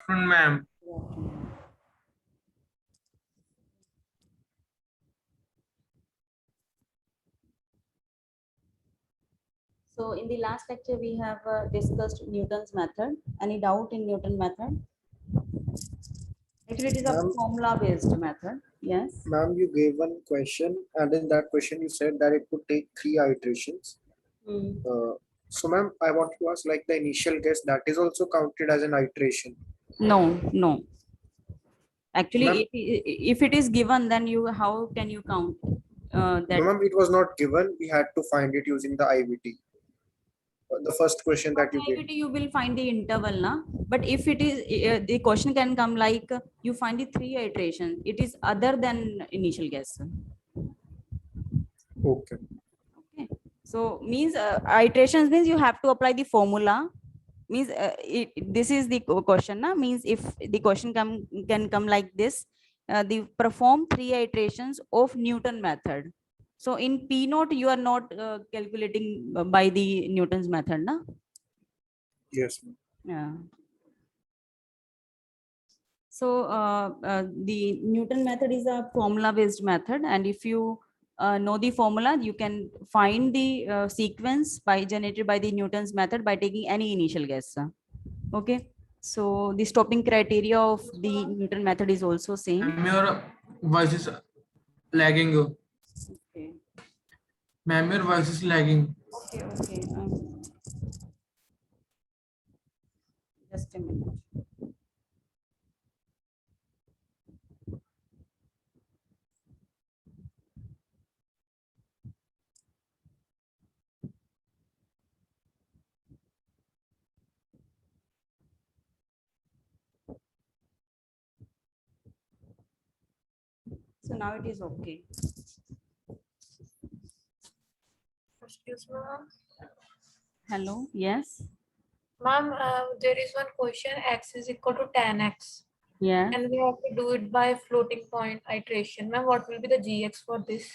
Ma'am. So in the last lecture, we have discussed Newton's method. Any doubt in Newton method? Actually, it is a formula-based method. Yes. Ma'am, you gave one question, and in that question, you said that it could take 3 iterations. So, ma'am, I want to ask, like the initial guess, that is also counted as an iteration. No, no. Actually, if it is given, then you how can you count that? No, ma'am, it was not given. We had to find it using the IVT. The first question that you gave. You will find the interval, na? But if it is the question can come like you find the 3 iterations, it is other than initial guess. Okay. Okay. So means iterations means you have to apply the formula. Means this is the question, na? Means if the question can come like this, the perform 3 iterations of Newton method. So in P note, you are not calculating by the Newton's method, na? Yes. Yeah. So the Newton method is a formula-based method, and if you know the formula, you can find the sequence generated by the Newton's method by taking any initial guess. Okay. So the stopping criteria of the Newton method is also same. Your voice is lagging. Okay. Ma'am, your voice is lagging. Okay. Okay. Just a minute. So now it is okay. Excuse me, ma'am. Hello. Yes. Ma'am, there is one question, x is equal to tan x. Yeah. And we have to do it by floating point iteration. Ma'am, what will be the gx for this?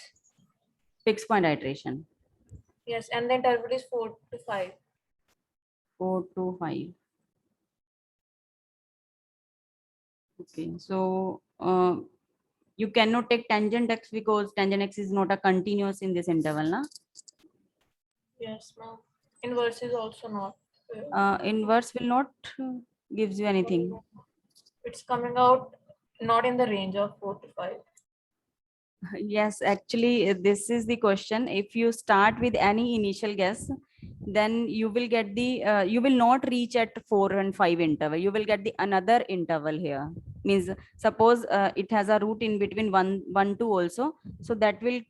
Fixed point iteration. Yes, and the interval is 4 to 5. 4 to 5. Okay. So you cannot take tangent x because tangent x is not a continuous in this interval, na? Yes, ma'am. Inverse is also not. Inverse will not gives you anything. It's coming out not in the range of 4 to 5. Yes, actually, this is the question. If you start with any initial guess, then you will get the you will not reach at 4 and 5 interval. You will get the another interval here. Means suppose it has a root in between 1 2 also, so that will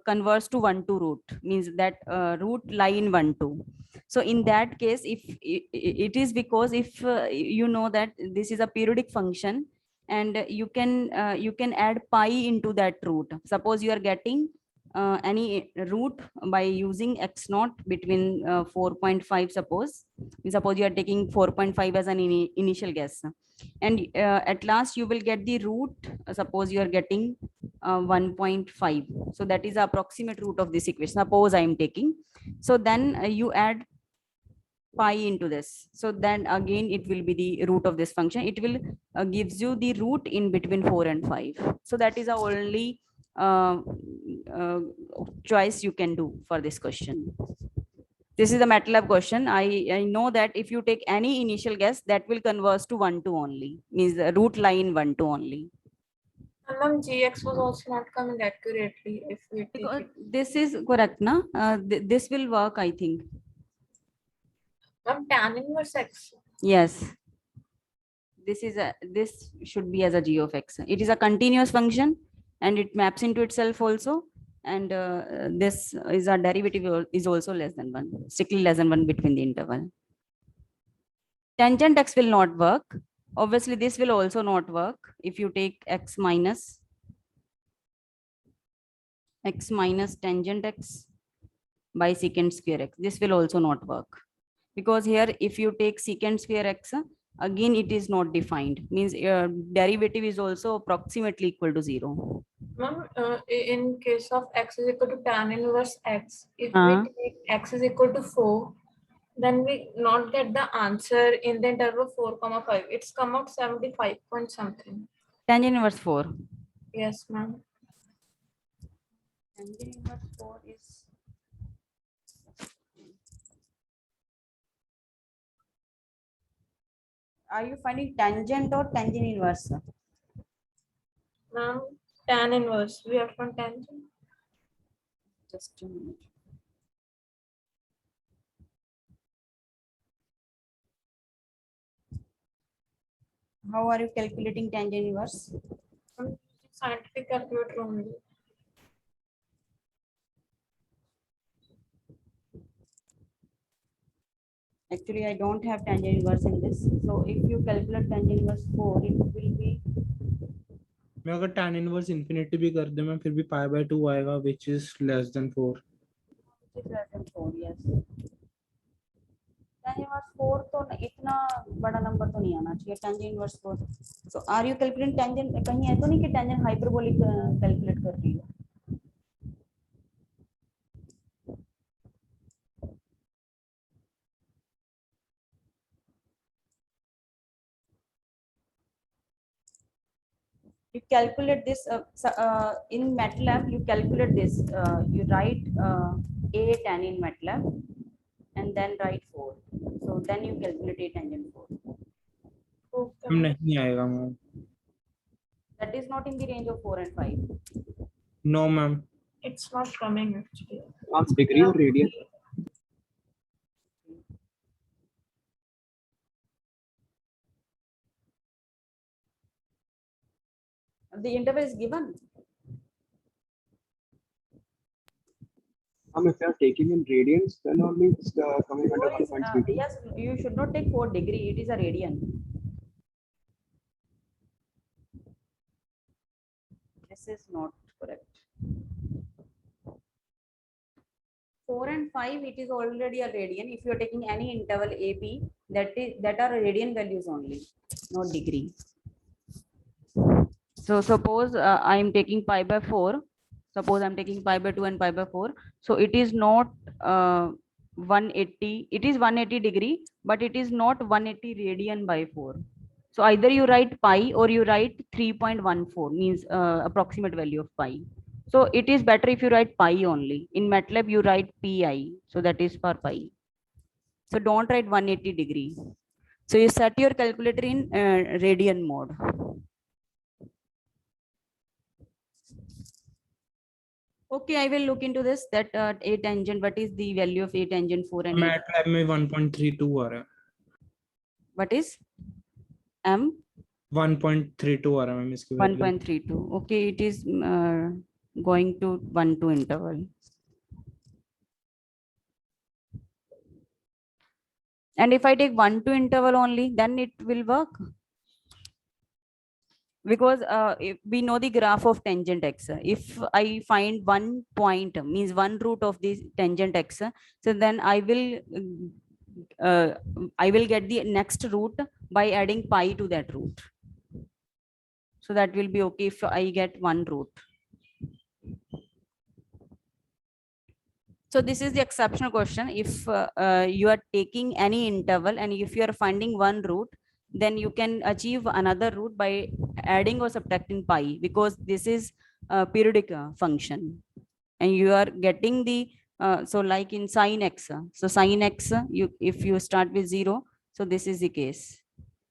converge to 1 2 root. Means that root lie in 1 2. So in that case, if it is because if you know that this is a periodic function, and you can add pi into that root. Suppose you are getting any root by using x naught between 4.5. Suppose you are taking 4.5 as an initial guess, and at last you will get the root. Suppose you are getting 1.5, so that is the approximate root of this equation. Suppose I am taking, so then you add pi into this, so then again it will be the root of this function. It will gives you the root in between 4 and 5. So that is the only uh, uh, choice you can do for this question. This is a MATLAB question. I know that if you take any initial guess, that will converge to 1 2 only, means the root line 1 2 only. And ma'am, gx was also not coming accurately if we take Because it. this is correct, na? This will work, I think. Ma'am, tan inverse x. Yes. This should be as a g of x. It is a continuous function and it maps into itself also. And this is a derivative is also less than 1, strictly less than 1 between the interval. Tangent x will not work. Obviously, this will also not work if you take x minus tangent x by secant square x. This will also not work, because here if you take secant square x, again it is not defined, means derivative is also approximately equal to 0. Ma'am, in case of x is equal to tan inverse x, if we take x is equal to 4, Then we not get the answer in the interval 4, 5. It's come out 75 point something. Tangent inverse 4. Yes, ma'am. Tangent inverse 4 is. Are you finding tangent or tangent inverse? Ma'am, tan inverse. We have from tangent. Just a minute. How are you calculating tangent inverse? I'm using scientific calculator only. Actually, I don't have tangent inverse in this. So if you calculate tangent inverse 4, it will be. मैं अगर tan inverse infinity भी कर दे मैं फिर भी pi by 2 आएगा which is less than 4. It is less than 4, yes. Tan inverse 4 तो इतना बड़ा नंबर तो नहीं आना चाहिए. Tangent inverse 4. So are you calculating tangent? कहीं है तो नहीं कि tangent hyperbolic calculate कर रही हो? You calculate this in MATLAB. You calculate this. You write a tan in MATLAB, and then write 4. So then you calculate a tangent 4. Okay, हम ma'am. नहीं आएगा ma'am. That is not in the range of 4 and 5. No ma'am. It's not coming actually. Degree or radian? The interval is given. If you are taking in radians, then only it's coming under 4 is, 1.32. yes, you should not take 4 degree. It is a radian. This is not correct. 4 and 5, it is already a radian. If you are taking any interval AB, that are radian values only, not degree. So suppose I am taking pi by 4. Suppose I'm taking pi by 2 and pi by 4. So it is not 180. It is 180 degree, but it is not 180 radian by 4. So either you write pi or you write 3.14, means approximate value of pi. So it is better if you write pi only. In MATLAB, you write pi. So that is for pi. So don't write 180 degree. So you set your calculator in radian mode. Okay, I will look into this. That a tangent. What is the value of a tangent 4 and 8? MATLAB में 1.32 आ रहा है. What is m? 1.32 आ रहा है ma'am इसकी value. 1.32. Okay, it is going to 1-2 interval. And if I take 1-2 interval only, then it will work. Because if we know the graph of tangent x. If I find one point, means one root of this tangent x, so then I will get the next root by adding pi to that root. So that will be okay if I get one root. So this is the exceptional question. If you are taking any interval and if you are finding one root, then you can achieve another root by adding or subtracting pi, because this is a periodic function and you are getting the so like in sin x. So sin x, if you start with 0, so this is the case.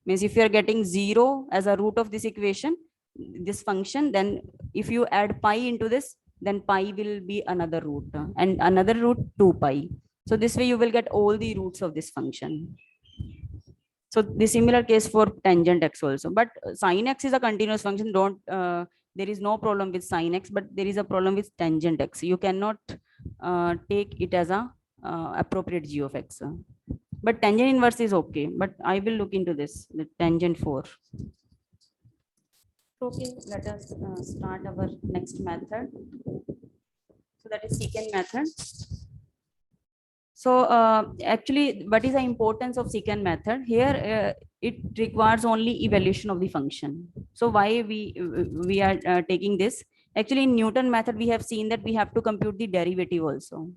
Means if you are getting 0 as a root of this equation, this function, then if you add pi into this, then pi will be another root and another root 2 pi. So this way you will get all the roots of this function. So the similar case for tangent x also, but sin x is a continuous function. Don't there is no problem with sin x, but there is a problem with tangent x. You cannot take it as a appropriate g of x. But tangent inverse is okay. But I will look into this, the tangent 4. Okay, let us start our next method. So that is secant method. So actually, what is the importance of secant method? Here, it requires only evaluation of the function. So why we are taking this? Actually, in Newton method, we have seen that we have to compute the derivative also.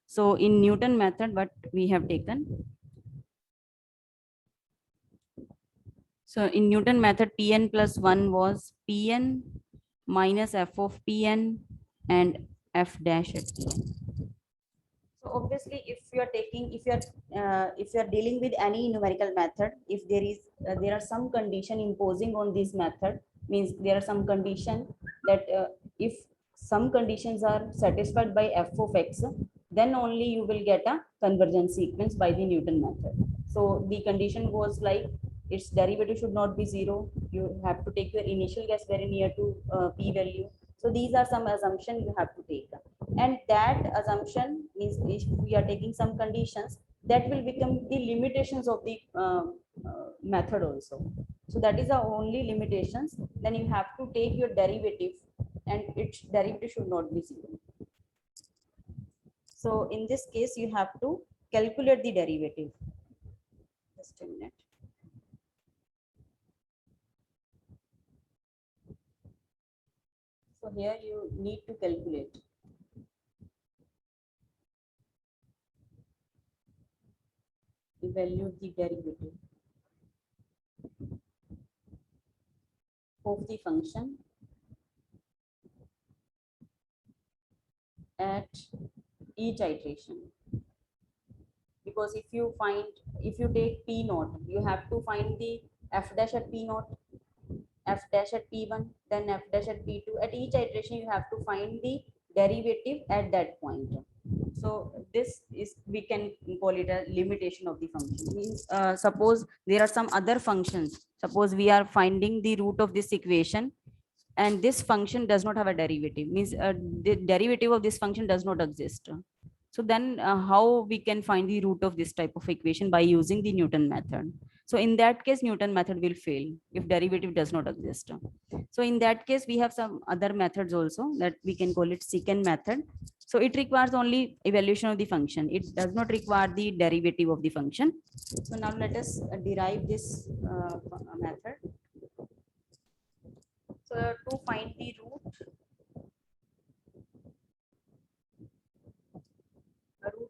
So in Newton method, what we have taken. So in Newton method, Pn plus 1 was Pn minus f of Pn and f dash at Pn. So obviously, if you are taking, if you are dealing with any numerical method, if there are some condition imposing on this method, means there are some condition that if some conditions are satisfied by f of x, then only you will get a convergence sequence by the Newton method. So the condition was like its derivative should not be 0. You have to take your initial guess very near to p value. So these are some assumption you have to take. And that assumption means if we are taking some conditions, that will become the limitations of the method also. So that is the only limitations. Then you have to take your derivative, and its derivative should not be 0. So in this case, you have to calculate the derivative. Just a minute. So here you need to calculate. Evaluate the derivative of the function at each iteration. Because if you take p naught, you have to find the f dash at p naught, f dash at p1, then f dash at p2. At each iteration, you have to find the derivative at that point. So this is, we can call it a limitation of the function. Means suppose there are some other functions. Suppose we are finding the root of this equation, and this function does not have a derivative. Means the derivative of this function does not exist. So then how we can find the root of this type of equation? By using the Newton method. So in that case, Newton method will fail if derivative does not exist. So in that case, we have some other methods also that we can call it secant method. So it requires only evaluation of the function. It does not require the derivative of the function. So now let us derive this method. So to find the root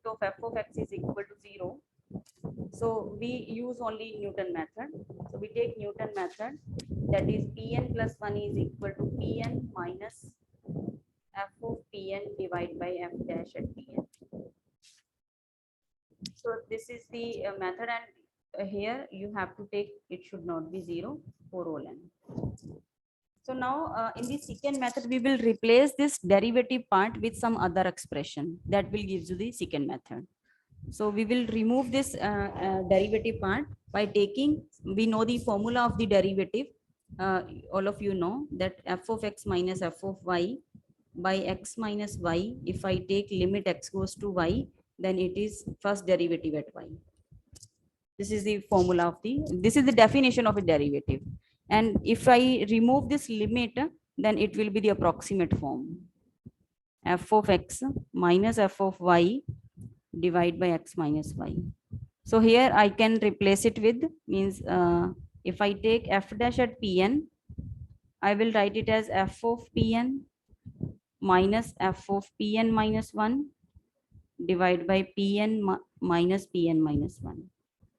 of f of x is equal to 0. So we use only Newton method. So we take Newton method, that is Pn plus 1 is equal to Pn minus f of Pn divided by f dash at Pn. So this is the method, and here you have to take, it should not be 0 for all n. So now in the secant method, we will replace this derivative part with some other expression that will give you the secant method. So we will remove this derivative part by taking, we know the formula of the derivative. All of you know that f of x minus f of y by x minus y. If I take limit x goes to y, then it is first derivative at y. This is the formula of this is the definition of a derivative. And if I remove this limit, then it will be the approximate form. F of x minus f of y divided by x minus y. So here I can replace it with, means if I take f dash at Pn, I will write it as f of Pn minus f of Pn minus 1 divided by Pn minus Pn minus 1.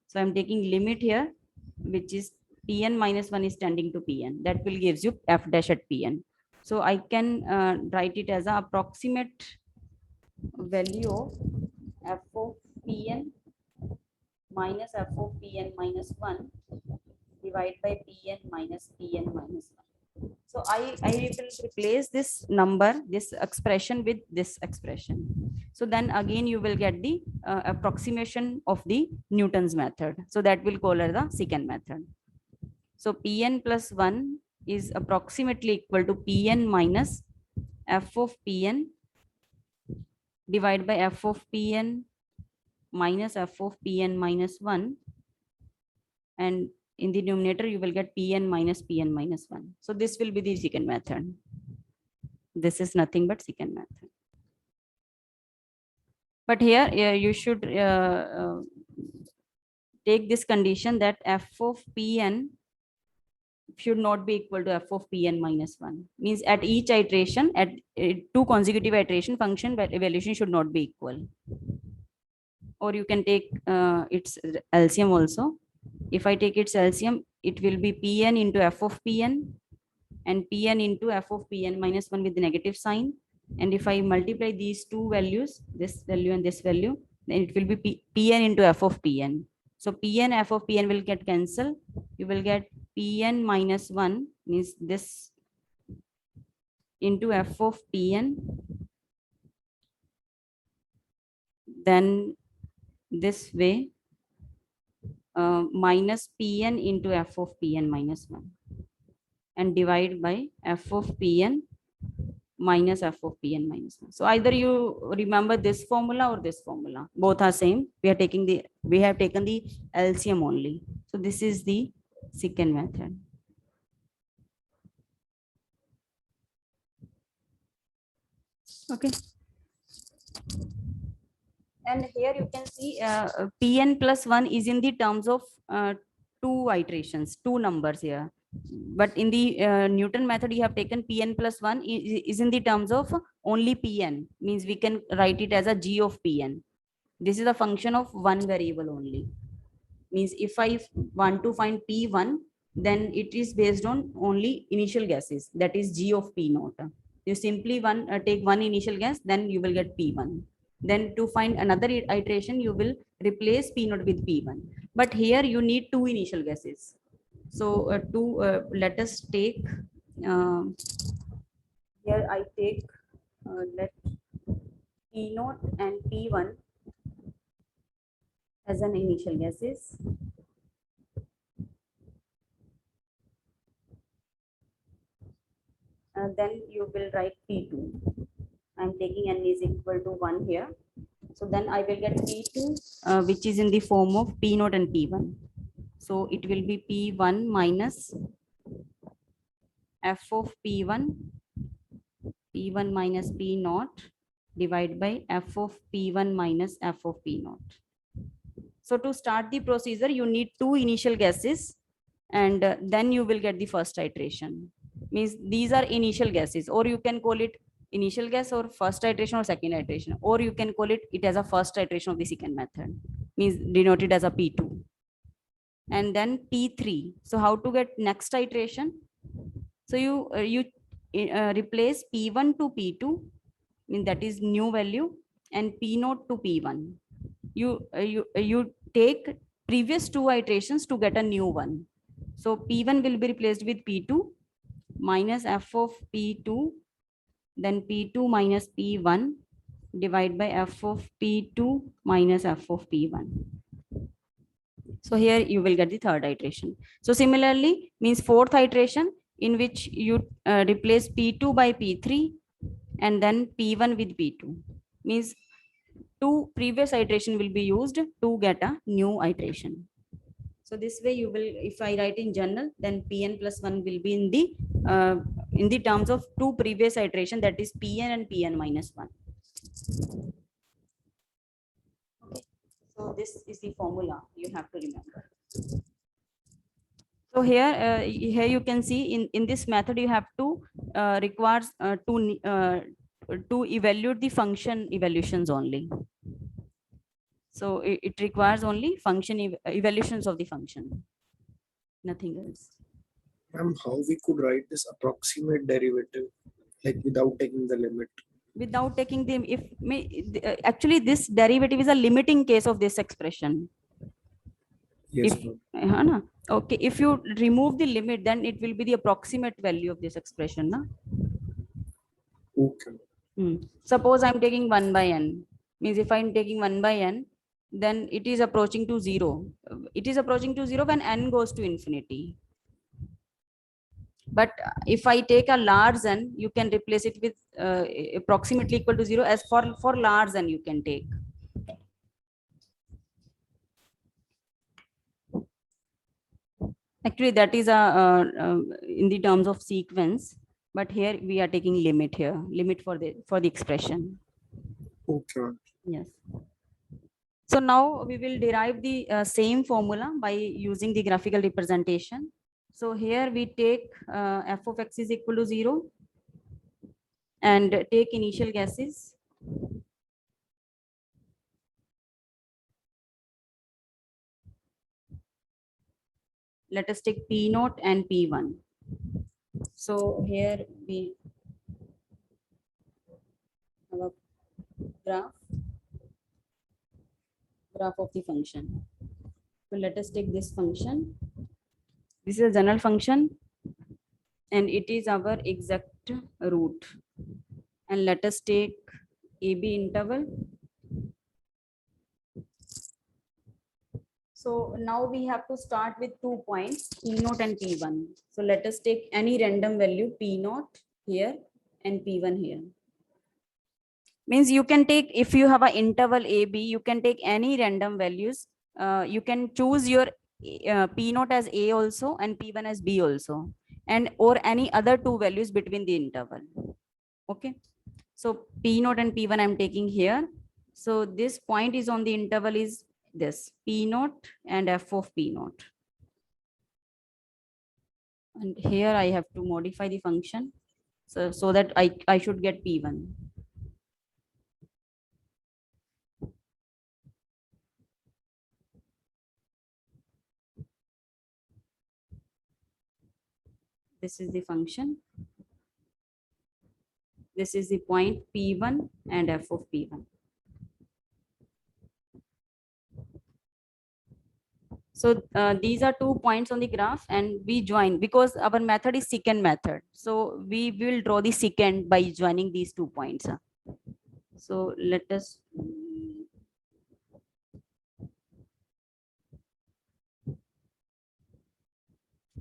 So I'm taking limit here, which is Pn minus 1 is tending to Pn. That will gives you f dash at Pn. So I can write it as an approximate value of f of Pn minus f of Pn minus 1 divided by Pn minus 1. So I will replace this number, this expression with this expression. So then again you will get the approximation of the Newton's method. So that will call it the secant method. So Pn plus 1 is approximately equal to Pn minus f of Pn divided by f of Pn minus f of Pn minus 1, and in the numerator you will get Pn minus 1. So this will be the secant method. This is nothing but secant method. But here you should take this condition that f of Pn should not be equal to f of Pn minus 1. Means at each iteration, at two consecutive iteration, function evaluation should not be equal. Or you can take its LCM also. If I take its LCM, it will be Pn into f of Pn and Pn into f of Pn minus 1 with the negative sign. And if I multiply these two values, this value and this value, then it will be Pn into f of Pn. So Pn, f of Pn will get cancelled. You will get Pn minus 1 means this into f of Pn. Then this way minus Pn into f of Pn minus 1 and divide by f of Pn minus f of Pn minus 1. So either you remember this formula or this formula. Both are same. We have taken the LCM only. So this is the second method. Okay. And here you can see Pn plus 1 is in the terms of two iterations, two numbers here. But in the Newton method, you have taken Pn plus 1 is in the terms of only Pn. Means we can write it as a g of Pn. This is a function of one variable only. Means if I want to find P1, then it is based on only initial guesses. That is g of P naught. You simply take one initial guess, then you will get P1. Then to find another iteration, you will replace P naught with P1. But here you need two initial guesses. So let us take, here I take, let P naught and P1 as an initial guesses. Then you will write P2. I'm taking n is equal to 1 here. So then I will get P2, which is in the form of P naught and P1. So it will be P1 minus f of P1 minus P naught divided by f of P1 minus f of P naught. So to start the procedure, you need two initial guesses and then you will get the first iteration. Means these are initial guesses, or you can call it initial guess or first iteration or second iteration, or you can call it as a first iteration of the second method, means denoted as a P2. And then P3. So how to get next iteration? So you replace P1 to P2, mean that is new value, and P0 to P1. You take previous two iterations to get a new one. So P1 will be replaced with P2 minus f of P2, then P2 minus P1 divided by f of P2 minus f of P1. So here you will get the third iteration. So similarly, means fourth iteration in which you replace P2 by P3 and then P1 with P2. Means two previous iteration will be used to get a new iteration. So this way you will, if I write in general, then Pn plus 1 will be in the terms of two previous iteration, that is Pn and Pn minus 1. Okay. So this is the formula you have to remember. So here you can see in this method you have to requires to evaluate the function evaluations only. So it requires only function evaluations of the function, nothing else. How we could write this approximate derivative, like without taking the limit? Without taking the, actually this derivative is a limiting case of this expression. Yes, If, okay, if you remove the limit, then it will be the approximate value of this expression. Na? Okay. Suppose I'm taking 1 by n, means if I'm taking 1 by n, then it is approaching to 0. It is approaching to 0 when n goes to infinity. But if I take a large n, you can replace it with approximately equal to 0. As for large n, you can take. Actually, that is in the terms of sequence. But here we are taking limit here, limit for the expression. Okay. Yes. So now we will derive the same formula by using the graphical representation. So here we take f of x is equal to 0 and take initial guesses. Let us take P naught and P1. So here we have a graph of the function. So let us take this function. This is a general function and it is our exact root. And let us take AB interval. So now we have to start with 2 points, P0 and P1. So let us take any random value P0 here and P1 here. Means you can take, if you have an interval AB, you can take any random values. You can choose your P0 as A also and P1 as B also, and or any other two values between the interval. Okay. So P0 and P1 I'm taking here. So this point is on the interval is this P0 and f of P0. And here I have to modify the function so that I should get P1. This is the function. This is the point P1 and f of P1. So these are 2 points on the graph and we join because our method is secant method. So we will draw the secant by joining these 2 points. So let us.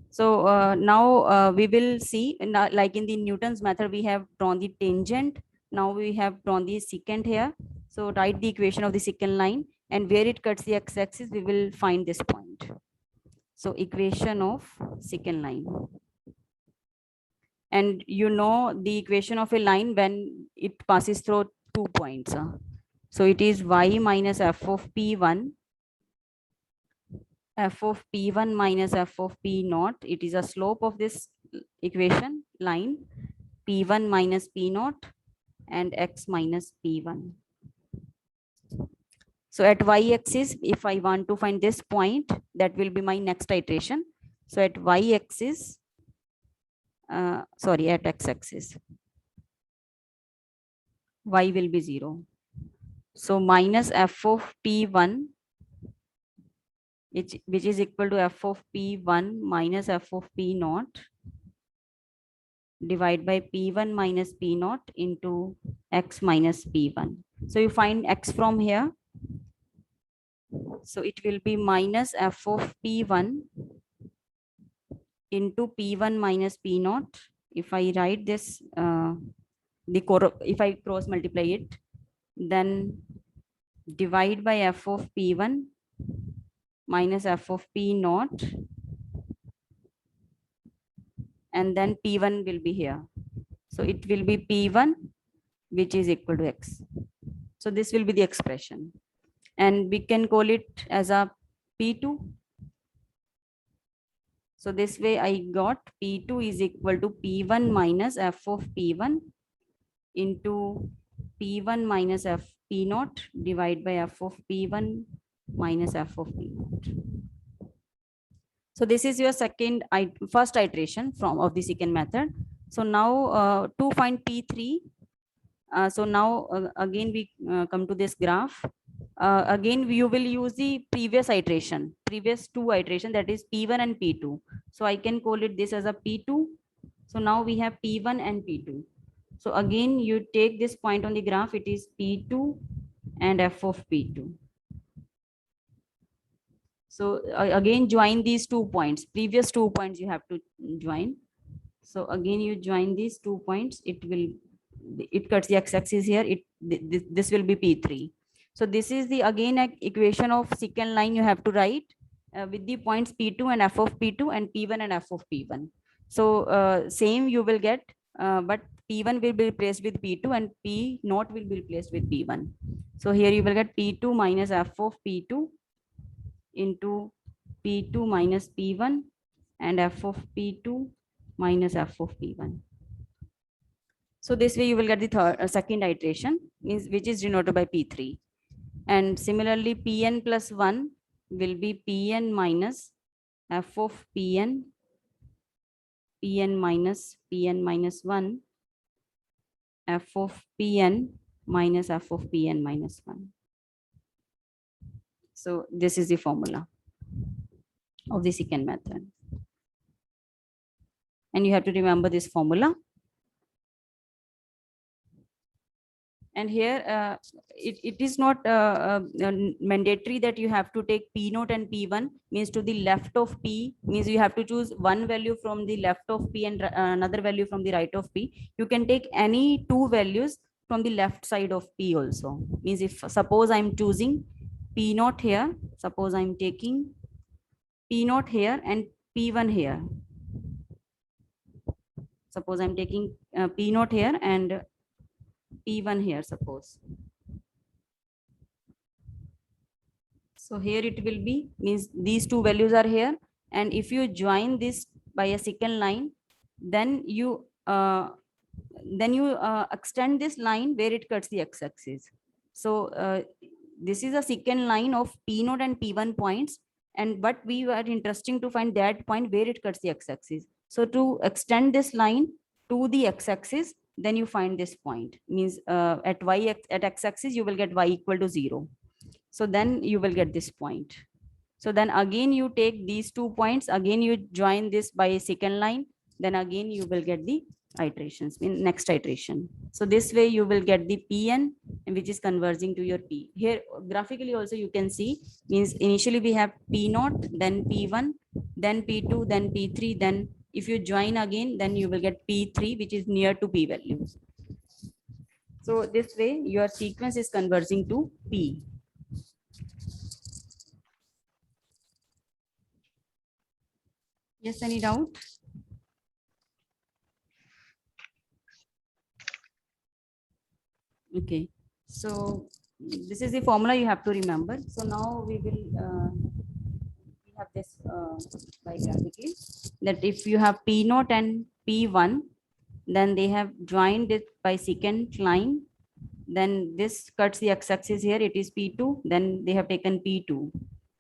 So now we will see, like in the Newton's method, we have drawn the tangent. Now we have drawn the secant here. So write the equation of the secant line, and where it cuts the x-axis, we will find this point. So equation of secant line. And you know the equation of a line when it passes through 2 points. So it is y minus f of P1. F of P1 minus f of P0. It is a slope of this equation line, P1 minus P0 and x minus P1. So at y-axis, if I want to find this point, that will be my next iteration. So at y-axis, at x-axis, y will be 0. So minus f of P1, which is equal to f of P1 minus f of P0 divided by P1 minus P0 into x minus P1. So you find x from here. So it will be minus f of P1 into P1 minus P0. If I write this, if I cross multiply it, then divide by f of P1 minus f of P0, and then P1 will be here. So it will be P1, which is equal to x. So this will be the expression. And we can call it as a P2. So this way I got P2 is equal to P1 minus f of P1 into P1 minus f P0 divided by f of P1 minus f of P0. So this is your first iteration of the secant method. So now to find P3. So now again we come to this graph. Again you will use the previous 2 iteration, that is P1 and P2. So I can call it this as a P2. So now we have P1 and P2. So again you take this point on the graph, it is P2 and f of P2. So again join these 2 points, previous 2 points you have to join. So again you join these 2 points, it cuts the x-axis here, this will be P3. So this is the again equation of secant line you have to write with the points P2 and f of P2 and P1 and f of P1. So same you will get, but P1 will be replaced with P2 and P0 will be replaced with P1. So here you will get P2 minus f of P2 into P2 minus P1 and f of p2 minus f of p1. So this way you will get the second iteration, means which is denoted by p3. And similarly, pn plus 1 will be pn minus f of pn, pn minus 1, f of pn minus f of pn minus 1. So this is the formula of the second method. And you have to remember this formula. And here it is not mandatory that you have to take p0 and p1, means to the left of p, means you have to choose one value from the left of p and another value from the right of p. You can take any two values from the left side of p also. Means if suppose I'm choosing p0 here, suppose I'm taking p0 here and p1 here. Suppose I'm taking p0 here and p1 here, suppose. So here it will be, means these two values are here, and if you join this by a secant line, then you extend this line where it cuts the x-axis. So this is a secant line of p0 and p1 points, and but we are interesting to find that point where it cuts the x-axis. So to extend this line to the x-axis, then you find this point, means at x-axis you will get y equal to 0. So then you will get this point. So then again you take these 2 points, again you join this by a secant line, then again you will get the iterations in next iteration. So this way you will get the pn, which is converging to your p. Here graphically also you can see, means initially we have p0, then p1, then p2, then p3, then if you join again, then you will get p3, which is near to p values. So this way your sequence is converging to p. Yes, any doubt? Okay, so this is the formula you have to remember. So now we will we have this by graphically, that if you have p0 and p1, then they have joined it by secant line, then this cuts the x-axis here, it is p2, then they have taken p2.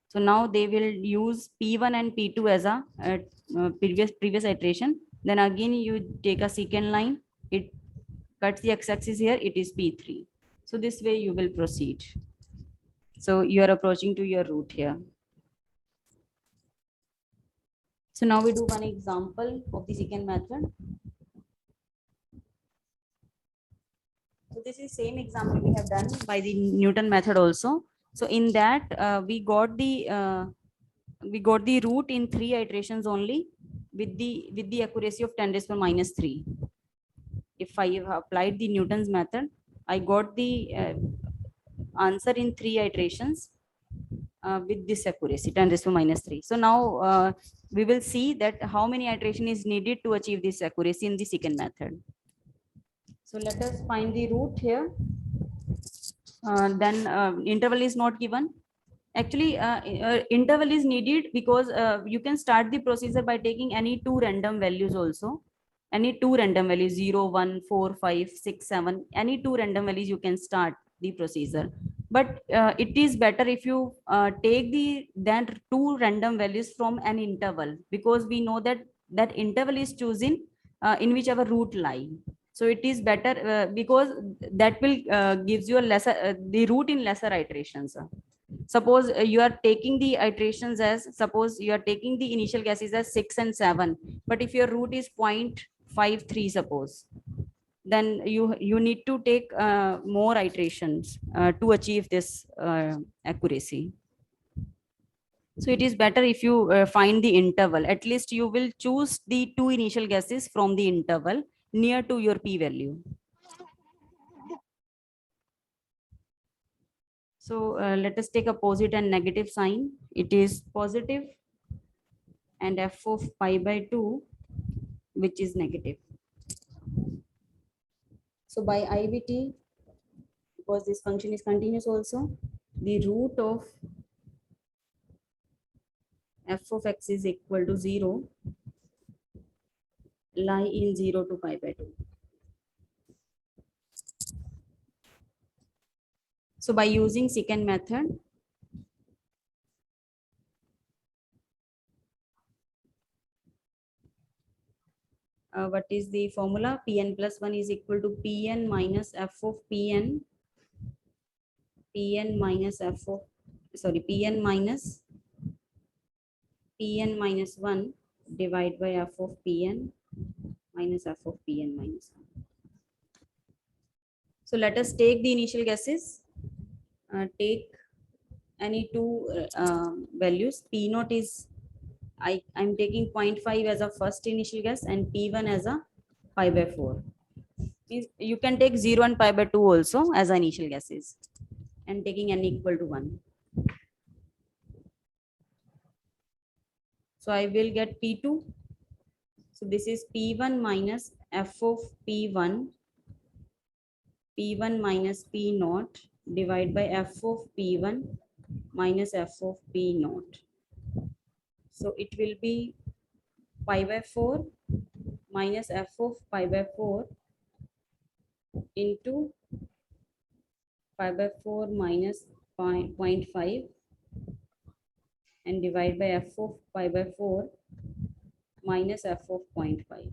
So now they will use p1 and p2 as a previous iteration. Then again you take a secant line, it cuts the x-axis here, it is p3. So this way you will proceed. So you are approaching to your root here. So now we do one example of the secant method. So this is same example we have done by the Newton method also. So in that we got the root in 3 iterations only with the accuracy of 10⁻⁻3. If I have applied the Newton's method, I got the answer in 3 iterations with this accuracy 10⁻⁻3. So now we will see that how many iteration is needed to achieve this accuracy in the secant method. So let us find the root here. Then interval is not given. Actually, interval is needed because you can start the procedure by taking any 2 random values also. Any 2 random values, 0, 1, 4, 5, 6, 7, any 2 random values you can start the procedure. But it is better if you take that 2 random values from an interval, because we know that that interval is chosen in whichever root lie. So it is better because that will gives you a lesser the root in lesser iterations. Suppose you are taking the iterations as, suppose you are taking the initial guesses as 6 and 7, but if your root is 0.53 suppose, then you need to take more iterations to achieve this accuracy. So it is better if you find the interval. At least you will choose the 2 initial guesses from the interval near to your p-value. So let us take a positive and negative sign. It is positive and f of pi by 2, which is negative. So by IVT, because this function is continuous also, the root of f of x is equal to 0 lie in 0 to pi by 2. So by using secant method, what is the formula? Pn plus 1 is equal to Pn minus f of Pn minus f of, sorry, Pn minus 1 divided by f of Pn minus f of Pn minus 1. So let us take the initial guesses. Take any two values. P naught is, I'm taking 0.5 as a first initial guess and P1 as a pi by 4. Means you can take 0 and pi by 2 also as initial guesses and taking n equal to 1. So I will get P2. So this is P1 minus f of P1 minus P naught divided by f of P1 minus f of P naught. So it will be pi by 4 minus f of pi by 4 into pi by 4 minus 0.5 and divide by f of pi by 4 minus f of 0.5.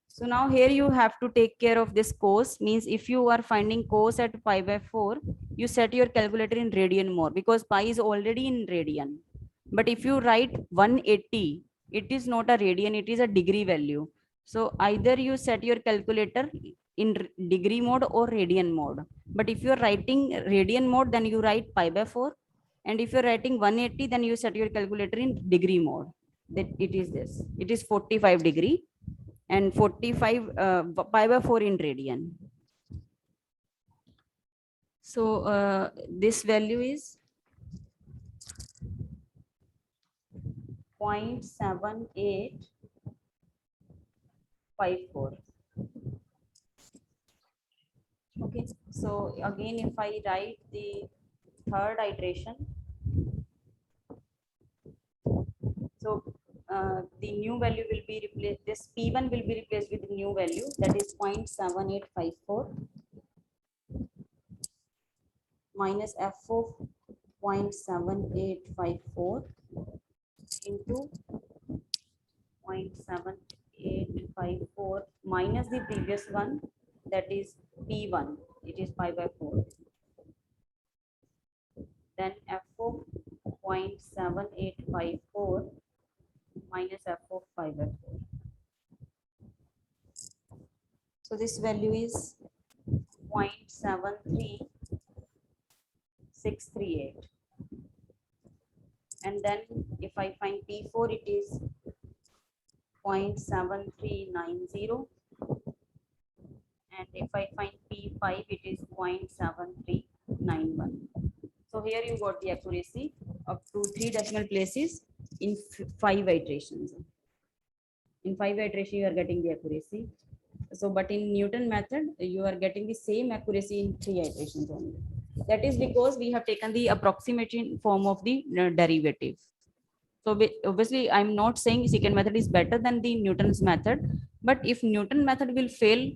So now here you have to take care of this cos, means if you are finding cos at pi by 4, you set your calculator in radian more because pi is already in radian. But if you write 180, it is not a radian, it is a degree value. So either you set your calculator in degree mode or radian mode. But if you are writing radian mode, then you write pi by 4. And if you're writing 180, then you set your calculator in degree mode. That it is this. It is 45 degree and 45 pi by 4 in radian. So this value is 0.7854. Okay, so again, if I write the third iteration, so the new value will be replaced, this P1 will be replaced with the new value, that is 0.7854 minus f of 0.7854 into 0.7854 minus the previous one, that is P1, it is pi by 4. Then f of 0.7854 minus f of pi by 4. So this value is 0.73638. And then if I find P4, it is 0.7390. And if I find P5, it is 0.7391. So here you got the accuracy up to 3 decimal places in 5 iterations. In 5 iterations, you are getting the accuracy. So, but in Newton method, you are getting the same accuracy in 3 iterations only. That is because we have taken the approximation form of the derivative. So obviously, I'm not saying secant method is better than the Newton's method, but if Newton method will fail,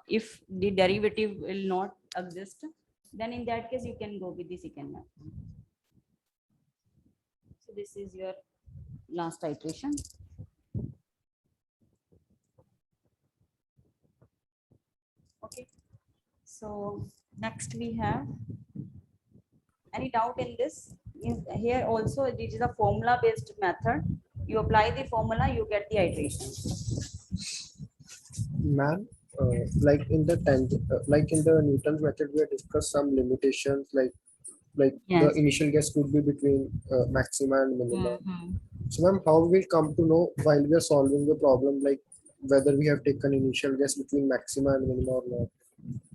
if the derivative will not exist, then in that case, you can go with the secant method. So this is your last iteration. Okay. So next we have, any doubt in this? Here also it is a formula based method. You apply the formula, you get the iteration. Ma'am, like in the Newton's method, we have discussed some limitations, like Yes. the initial guess could be between maxima and minima. Mhm. So ma'am, how we come to know while we are solving the problem, like whether we have taken initial guess between maxima and minima or not?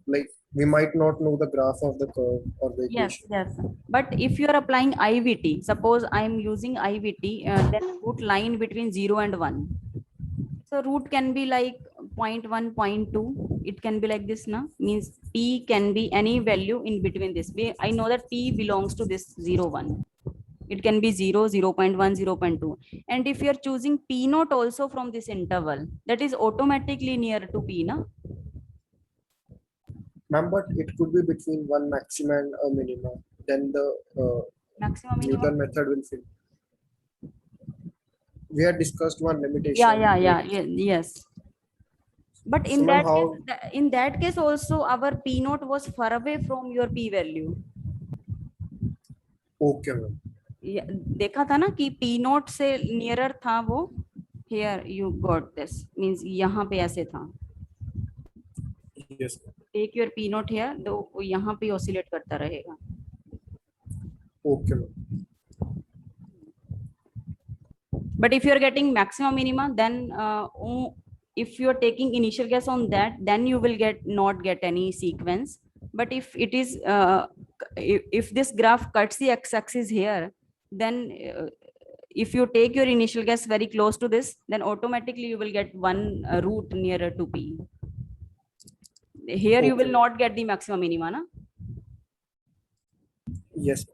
Like we might not know the graph of the curve or the Yes, equation. yes. But if you are applying IVT, suppose I am using IVT, then root line between 0 and 1. So root can be like 0.1, 0.2. It can be like this, na? Means P can be any value in between this. I know that P belongs to this 0, 1. It can be 0, 0.1, 0.2. And if you're choosing P naught also from this interval, that is automatically near to P, na? Ma'am, but it could be between one maxima and a minima. Then the Maximum, minimum. Newton method will fit. We had discussed one limitation. Yes. But So in ma'am, that case also our P naught was far away from your P value. Okay, ma'am. देखा था ना कि P naught से nearer था वो. Here you got this, means यहाँ पे ऐसे था. Yes. Take your P naught here, तो यहाँ पे oscillate करता रहेगा. Okay, ma'am. But if you are getting maximum minima, then if you are taking initial guess on that, then you will not get any sequence. But if it is if this graph cuts the x-axis here, then if you take your initial guess very close to this, then automatically you will get one root nearer to P. Here you will Okay. not get the maximum minima, na? Yes.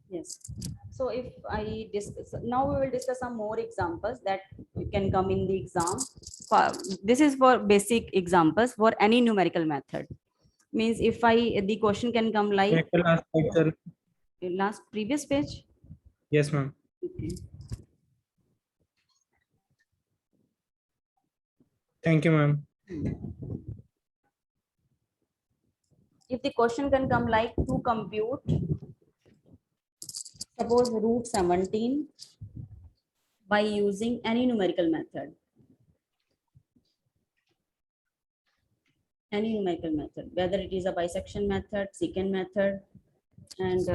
Yes. So if I discuss, now we will discuss some more examples that can come in the exam. This is for basic examples for any numerical method. Means if the question can come like Last slide, sir. last previous page. Yes, ma'am. Okay. Thank you, ma'am. If the question can come like to compute, suppose root 17 by using any numerical method. Any numerical method, whether it is a bisection method, secant method, and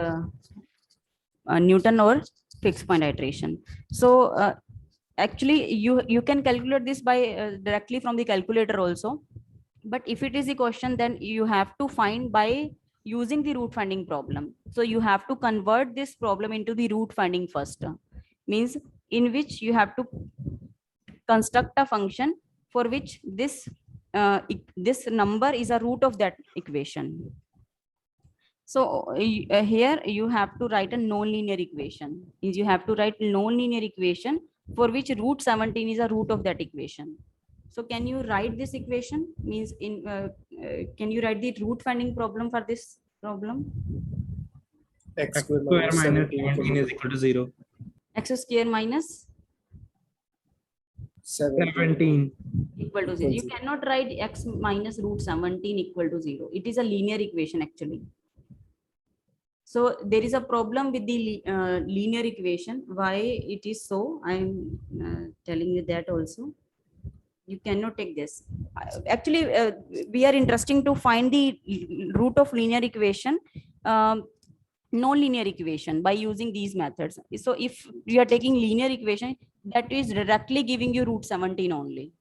Newton or fixed point iteration. So actually you can calculate this by directly from the calculator also. But if it is a question, then you have to find by using the root finding problem. So you have to convert this problem into the root finding first. Means in which you have to construct a function for which this number is a root of that equation. So here you have to write a non-linear equation. Is you have to write non-linear equation for which root 17 is a root of that equation. So can you write this equation? Means can you write the root finding problem for this problem? X X square square minus minus 17 17 is equal to 0. X square minus 17. equal to 0. You cannot write x minus root 17 equal to 0. It is a linear equation actually. So there is a problem with the linear equation. Why it is so? I am telling you that also. You cannot take this. Actually, we are interesting to find the root of linear equation, non-linear equation by using these methods. So if you are taking linear equation, that is directly giving you root 17 only.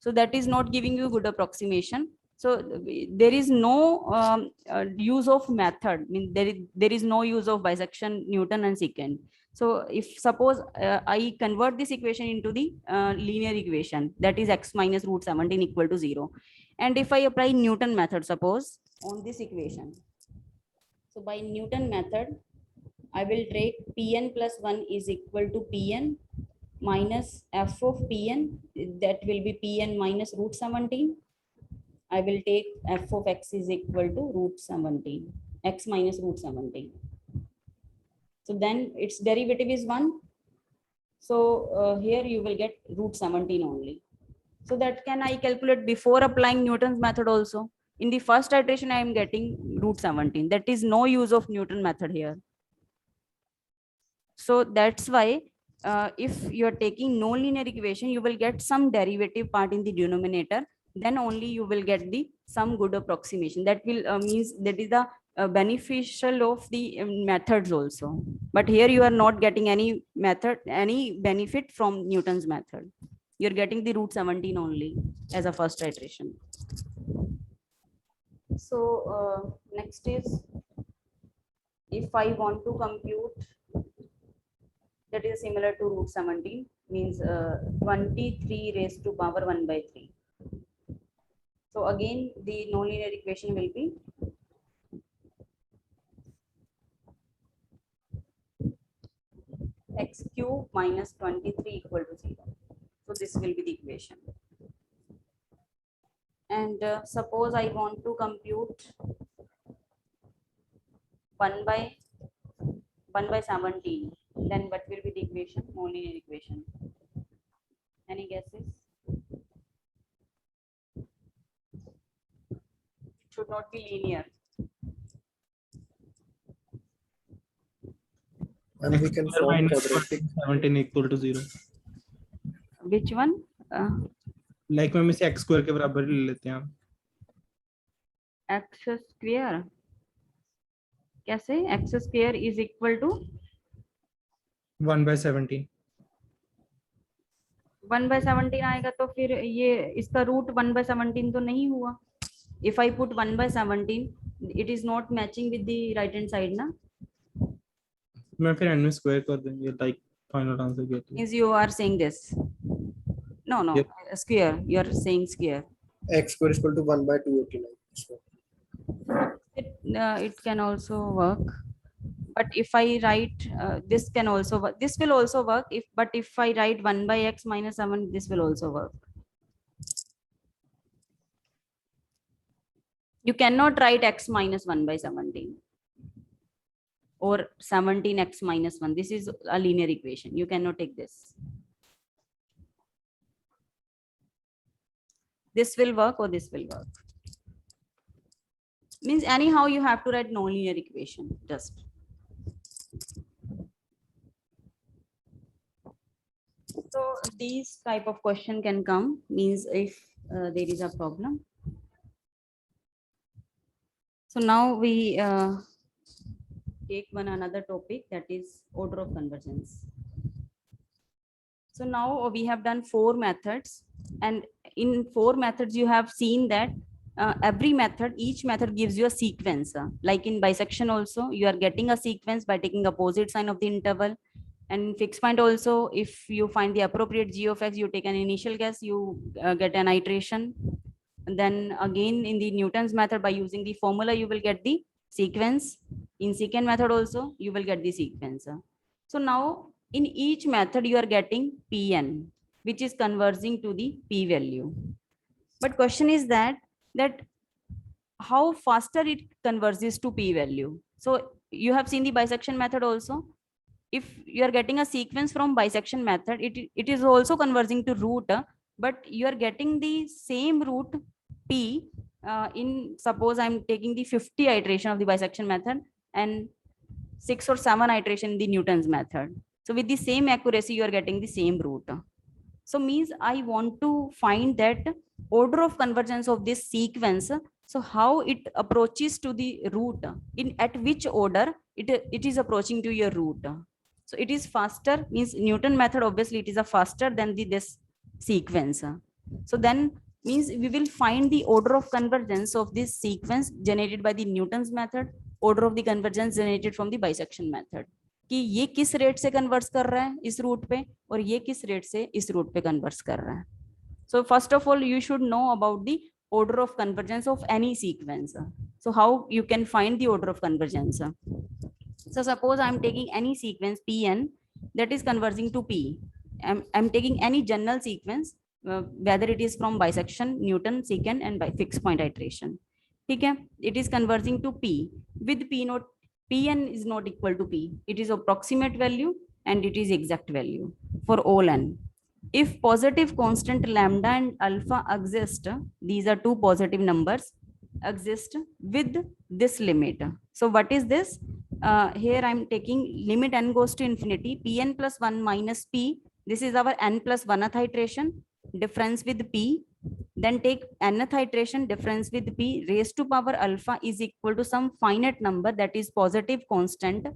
So that is not giving you good approximation. So there is no use of method. I mean, there is no use of bisection, Newton and secant. So if suppose I convert this equation into the linear equation, that is x minus root 17 equal to 0. And if I apply Newton method, suppose on this equation. So by Newton method, I will take Pn plus 1 is equal to Pn minus f of Pn, that will be Pn minus root 17. I will take f of x is equal to root 17, x minus root 17. So then its derivative is 1. So here you will get root 17 only. So that can I calculate before applying Newton's method also. In the first iteration, I am getting root 17. That is no use of Newton method here. So that's why if you're taking non-linear equation, you will get some derivative part in the denominator. Then only you will get the some good approximation. That will means that is the beneficial of the methods also. But here you are not getting any method, any benefit from Newton's method. You're getting the root 17 only as a first iteration. So next is, if I want to compute, that is similar to root 17, means 23 raised to power 1 by 3. So again, the nonlinear equation will be x cube minus 23 equal to 0. So this will be the equation. And suppose I want to compute 1 by 17, then what will be the equation? Nonlinear equation. Any guesses? It should not be linear. And we can form minus quadratic. 17 equal to 0. Which one? Like ma'am इसे x square के बराबर ले लेते हैं हम. X square. कैसे? X square is equal to 1 by 17. 1 by 17 आएगा तो फिर ये इसका रूट 1 by 17 तो नहीं हुआ. If I put 1 by 17, it is not matching with the right hand side ना. मैं फिर n में square कर देंगे like final answer get. Is you are saying this? No, no. Yep. Square. You are saying square. X square is equal to 1 by 289. So It can also work. But if I write this can also work. This will also work. But if I write 1 by x minus 7, this will also work. You cannot write x minus 1 by 17 or 17x minus 1. This is a linear equation. You cannot take this. This will work or this will work. Means anyhow you have to write nonlinear equation just. So these type of question can come, means if there is a problem. So now we take another topic, that is order of convergence. So now we have done 4 methods, and in 4 methods you have seen that every method, each method gives you a sequence. Like in bisection also, you are getting a sequence by taking opposite sign of the interval. And in fixed point also, if you find the appropriate g of x, you take an initial guess, you get an iteration. And then again in the Newton's method, by using the formula, you will get the sequence. In secant method also, you will get the sequence. So now in each method, you are getting Pn, which is converging to the p value. But question is that how faster it converges to p value. So you have seen the bisection method also. If you are getting a sequence from bisection method, it is also converging to root, but you are getting the same root p in, suppose I'm taking the 50 iteration of the bisection method and 6 or 7 iteration in the Newton's method. So with the same accuracy, you are getting the same root. So means I want to find that order of convergence of this sequence. So how it approaches to the root, in at which order it is approaching to your root. So it is faster, means Newton method, obviously it is a faster than this sequence. So then means we will find the order of convergence of this sequence generated by the Newton's method, order of the convergence generated from the bisection method. कि ये किस rate से converse कर रहा है इस root पे और ये किस रेट से इस रूट पे कन्वर्स कर रहा है. So first of all, you should know about the order of convergence of any sequence. So how you can find the order of convergence? So suppose I'm taking any sequence Pn that is converging to P. I'm taking any general sequence, whether it is from bisection, Newton, secant, and by fixed point iteration. Okay, it is converging to P with P not. Pn is not equal to P. It is approximate value and it is exact value for all n. If positive constant lambda and alpha exist, these are 2 positive numbers, exist with this limit. So what is this? Here I'm taking limit n goes to infinity, Pn plus 1 minus P. This is our n plus 1th iteration, difference with P. Then take nth iteration, difference with P raised to power alpha is equal to some finite number, that is positive constant.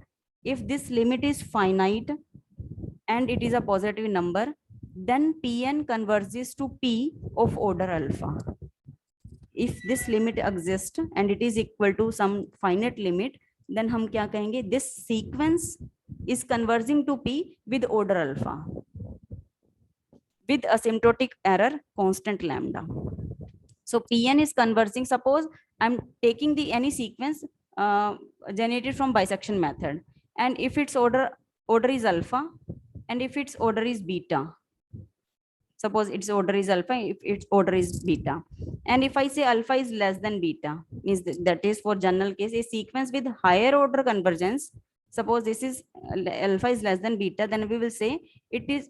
If this limit is finite and it is a positive number, then Pn converges to P of order alpha. If this limit exists and it is equal to some finite limit, then हम क्या कहेंगे? This sequence is converging to P with order alpha, with asymptotic error constant lambda. So Pn is converging. Suppose I'm taking the any sequence generated from bisection method, and if its order is alpha, and if its order is beta, suppose its order is alpha, if its order is beta, and if I say alpha is less than beta, means that is for general case, a sequence with higher order convergence, suppose this is alpha is less than beta, then we will say it is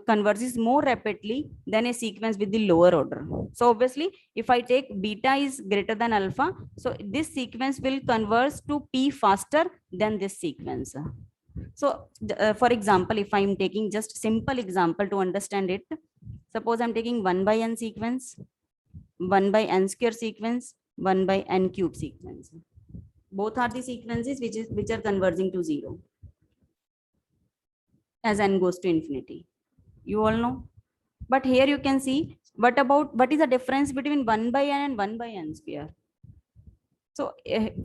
converges more rapidly than a sequence with the lower order. So obviously if I take beta is greater than alpha, so this sequence will converge to p faster than this sequence. So for example, if I'm taking just simple example to understand it, suppose I'm taking 1 by n sequence, 1 by n square sequence, 1 by n cube sequence. Both are the sequences which are converging to 0 as n goes to infinity. You all know. But here you can see what is the difference between 1 by n and 1 by n square. So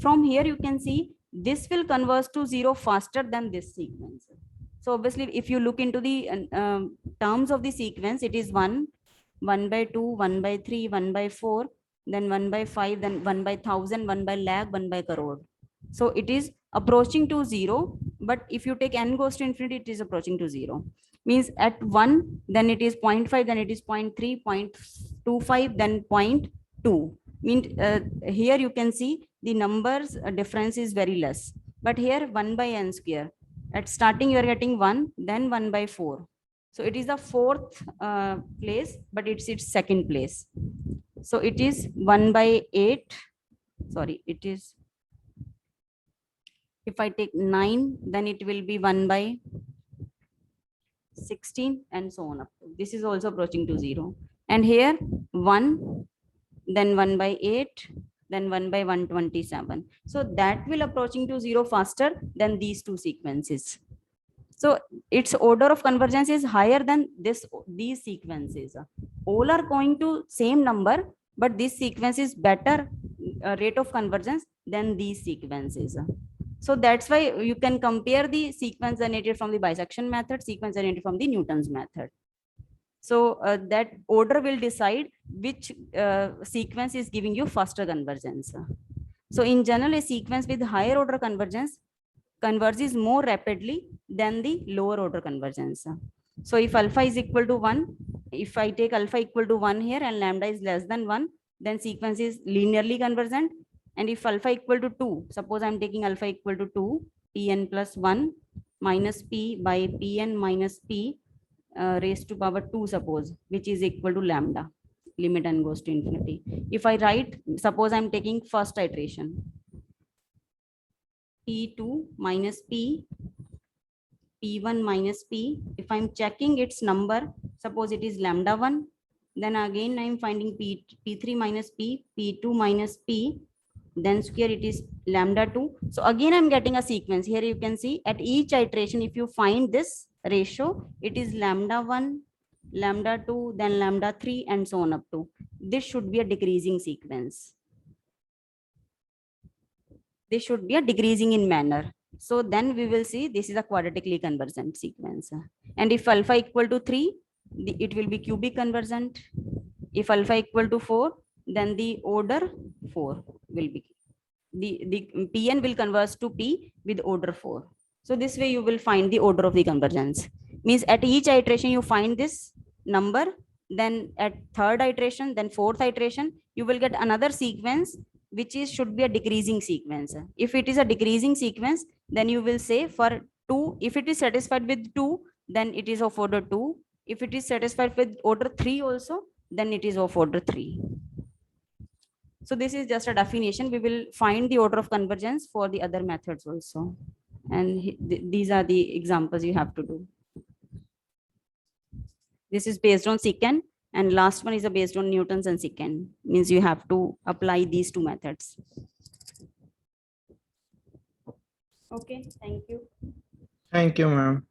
from here you can see this will converge to 0 faster than this sequence. So obviously if you look into the terms of the sequence, it is 1, 1 by 2, 1 by 3, 1 by 4, then 1 by 5, then 1 by 1000, 1 by lakh, 1 by crore. So it is approaching to 0, but if you take n goes to infinity, it is approaching to 0. Means at 1, then it is 0.5, then it is 0.3, 0.25, then 0.2. Means here you can see the numbers difference is very less. But here 1 by n square. At starting you are getting 1, then 1 by 4. So it is the fourth place, but it's its second place. So it is 1 by 8. Sorry, it is. If I take 9, then it will be 1 by 16 and so on up to. This is also approaching to 0. And here 1, then 1 by 8, then 1 by 127. So that will approaching to 0 faster than these two sequences. So its order of convergence is higher than these sequences. All are going to same number, but this sequence is better rate of convergence than these sequences. So that's why you can compare the sequence generated from the bisection method, sequence generated from the Newton's method. So that order will decide which sequence is giving you faster convergence. So in general, a sequence with higher order convergence converges more rapidly than the lower order convergence. So if alpha is equal to 1, if I take alpha equal to 1 here and lambda is less than 1, then sequence is linearly convergent. And if alpha equal to 2, suppose I'm taking alpha equal to 2, pn plus 1 minus p by pn minus p raised to power 2, suppose, which is equal to lambda, limit n goes to infinity. If I write, suppose I'm taking first iteration, p2 minus p, p1 minus p. If I'm checking its number, suppose it is lambda 1, then again I'm finding p3 minus p, p2 minus p, then square it is lambda 2. So again I'm getting a sequence. Here you can see at each iteration, if you find this ratio, it is lambda 1, lambda 2, then lambda 3 and so on up to. This should be a decreasing sequence. This should be a decreasing in manner. So then we will see this is a quadratically convergent sequence. And if alpha equal to 3, it will be cubic convergent. If alpha equal to 4, then the order 4 will be, the Pn will converge to P with order 4. So this way you will find the order of the convergence. Means at each iteration you find this number, then at third iteration, then fourth iteration, you will get another sequence which should be a decreasing sequence. If it is a decreasing sequence, then you will say for 2, if it is satisfied with 2, then it is of order 2. If it is satisfied with order 3 also, then it is of order 3. So this is just a definition. We will find the order of convergence for the other methods also. And these are the examples you have to do. This is based on secant, and last one is based on Newton's and secant. Means you have to apply these two methods. Okay, thank you. Thank you, ma'am.